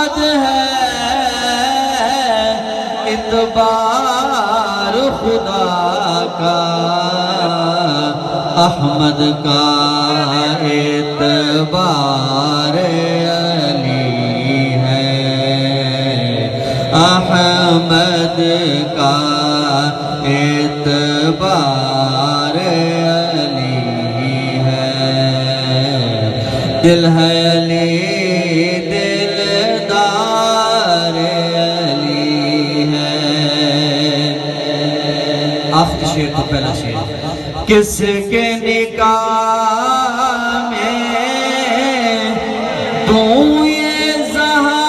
احمد ہے اعتبار خدا کا، احمد کا اعتبار علی ہے، احمد کا اعتبار علی ہے، دل ہے علی دلدار علی ہے۔ آخری شعر تو پہلا شعر، کس کے نکاح میں دوں یہ زہرا،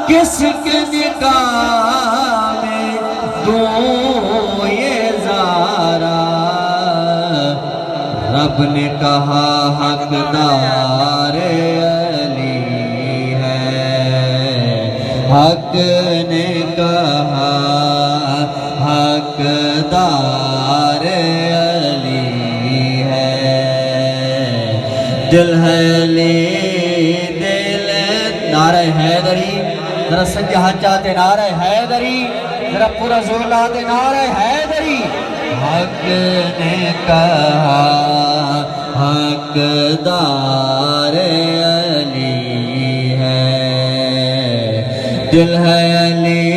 کس کے نکاح میں دوں یہ زہرا، رب نے کہا حقدار علی ہے، حق نے کہا حقدار علی ہے، دل ہے علی دل، نعرہ حیدری، ذرا سنجھا ہاتھ چاہتے نعرہ حیدری، ذرا پورا زور لاتے نعرہ حیدری، حق نے کہا حقدار علی ہے، دل ہے علی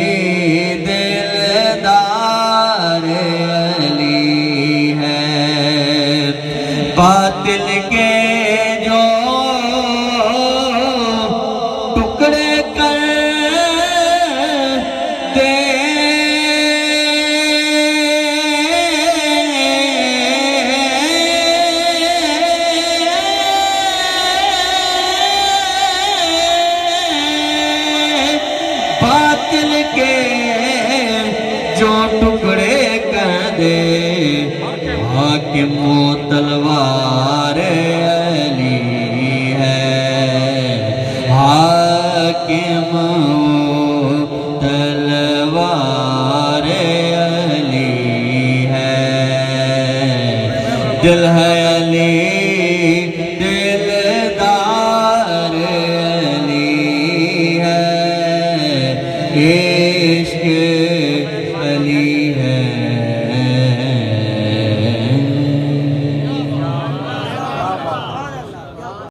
دلدار علی ہے، باطل کے جو ٹکڑے کر دے، باطل کے جو ٹکڑے کر دے، حاکم و تلوار علی ہے، حاکم و تلوار علی ہے، دل ہے